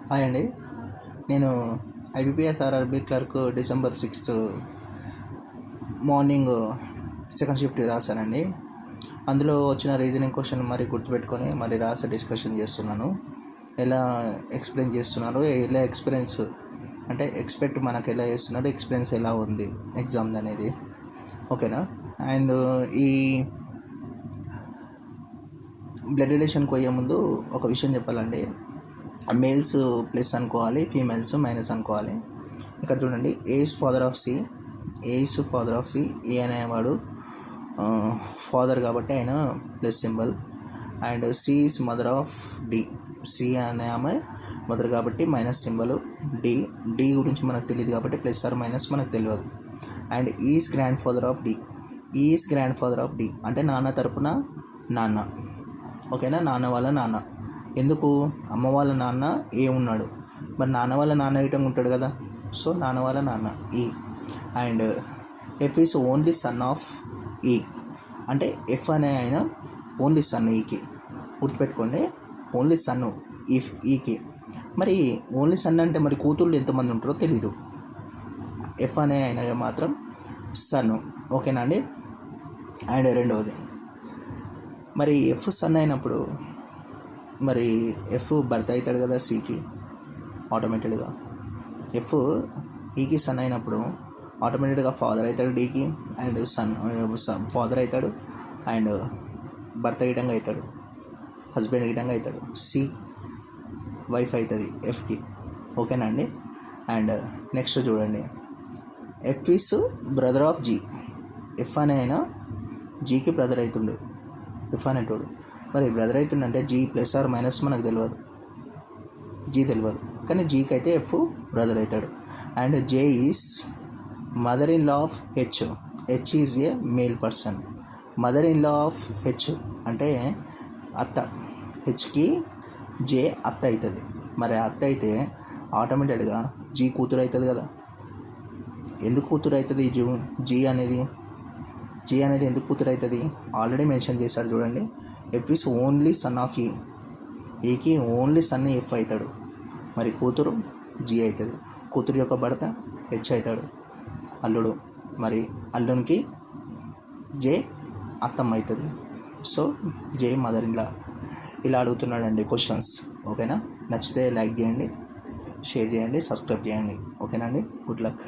Hi అండి. నేను IBPS RRB clerk December 6th morning second shift రాశానండి. అందులో వచ్చిన రీజనింగ్ క్వశ్చన్ మరి గుర్తుపెట్టుకొని మరి రాసి డిస్కషన్ చేస్తున్నాను. ఎలా ఎక్స్ప్లెయిన్ చేస్తున్నారు, ఎలా ఎక్స్పీరియన్స్ అంటే ఎక్స్పెక్ట్ మనకు ఎలా చేస్తున్నారు, ఎక్స్పీరియన్స్ ఎలా ఉంది ఎగ్జామ్ అనేది, ఓకేనా. అండ్ ఈ బ్లడ్ రిలేషన్కి పోయే ముందు ఒక విషయం చెప్పాలండి. మేల్స్ ప్లస్ అనుకోవాలి, ఫీమేల్స్ మైనస్ అనుకోవాలి. ఇక్కడ చూడండి, A is father of C, A is father of C, A అనేవాడు ఫాదర్ కాబట్టి ఆయన plus symbol. And C is mother of D, C అనే ఆమె మదర్ కాబట్టి మైనస్ సింబల్. డి గురించి మనకు తెలియదు కాబట్టి ప్లస్ ఆర్ మైనస్ మనకు తెలియదు. And is grand father of D, is grand father of D అంటే నాన్న తరపున నాన్న, ఓకేనా. నాన్న వాళ్ళ నాన్న. ఎందుకు అమ్మ వాళ్ళ నాన్న ఏ ఉన్నాడు, మరి నాన్న వాళ్ళ నాన్న ఇటంగా ఉంటాడు కదా, సో నాన్న వాళ్ళ నాన్న ఈ. And F is only son of ఈ అంటే ఎఫ్ అనే ఆయన ఓన్లీ సన్ ఈకి, గుర్తుపెట్టుకోండి, ఓన్లీ సన్ ఈఫ్ ఈకి. మరి ఓన్లీ సన్ అంటే మరి కూతుళ్ళు ఎంతమంది ఉంటారో తెలీదు. ఎఫ్ అనే ఆయన మాత్రం సన్, ఓకేనా అండి. అండ్ రెండవది, మరి ఎఫ్ సన్ అయినప్పుడు మరి ఎఫ్ భర్త అవుతాడు కదా సికి ఆటోమేటెడ్గా. ఎఫ్ ఈకి సన్ అయినప్పుడు ఆటోమేటెడ్గా ఫాదర్ అవుతాడు డీకి, అండ్ సన్ ఫాదర్ అవుతాడు, అండ్ భర్త గిటంగా అవుతాడు, హస్బెండ్ గిటంగా అవుతాడు. సి వైఫ్ అవుతుంది ఎఫ్కి, ఓకేనా అండి. అండ్ నెక్స్ట్ చూడండి, F is brother of G, F అనే ఆయన జీకి బ్రదర్ అవుతుండు, ఎఫ్ అనేటోడు. మరి బ్రదర్ అవుతుండంటే జీ ప్లస్ ఆర్ మైనస్ మనకు తెలియదు, జీ తెలియదు, కానీ జీకి అయితే ఎఫ్ బ్రదర్ అవుతాడు. And J is mother in law of H, H is a male person. Mother in law of H అంటే అత్త, హెచ్కి జే అత్త అవుతుంది. మరి అత్త అయితే ఆటోమేటెడ్గా జీ కూతురు అవుతుంది కదా. ఎందుకు కూతురు అవుతుంది జీ అనేది ఎందుకు కూతురు అవుతుంది ఆల్రెడీ మెన్షన్ చేశాడు చూడండి. F is only son of ఈ, ఈకి ఓన్లీ సన్ ఎఫ్ అవుతాడు, మరి కూతురు జీ అవుతుంది. కూతురు యొక్క భర్త హెచ్ అవుతాడు, అల్లుడు, మరి అల్లునికి జే అత్తమ్మ అవుతుంది, సో జే మదర్ ఇన్ లా. ఇలా అడుగుతున్నాడండి క్వశ్చన్స్, ఓకేనా. నచ్చితే లైక్ చేయండి, షేర్ చేయండి, సబ్స్క్రైబ్ చేయండి, ఓకేనా అండి. Good luck.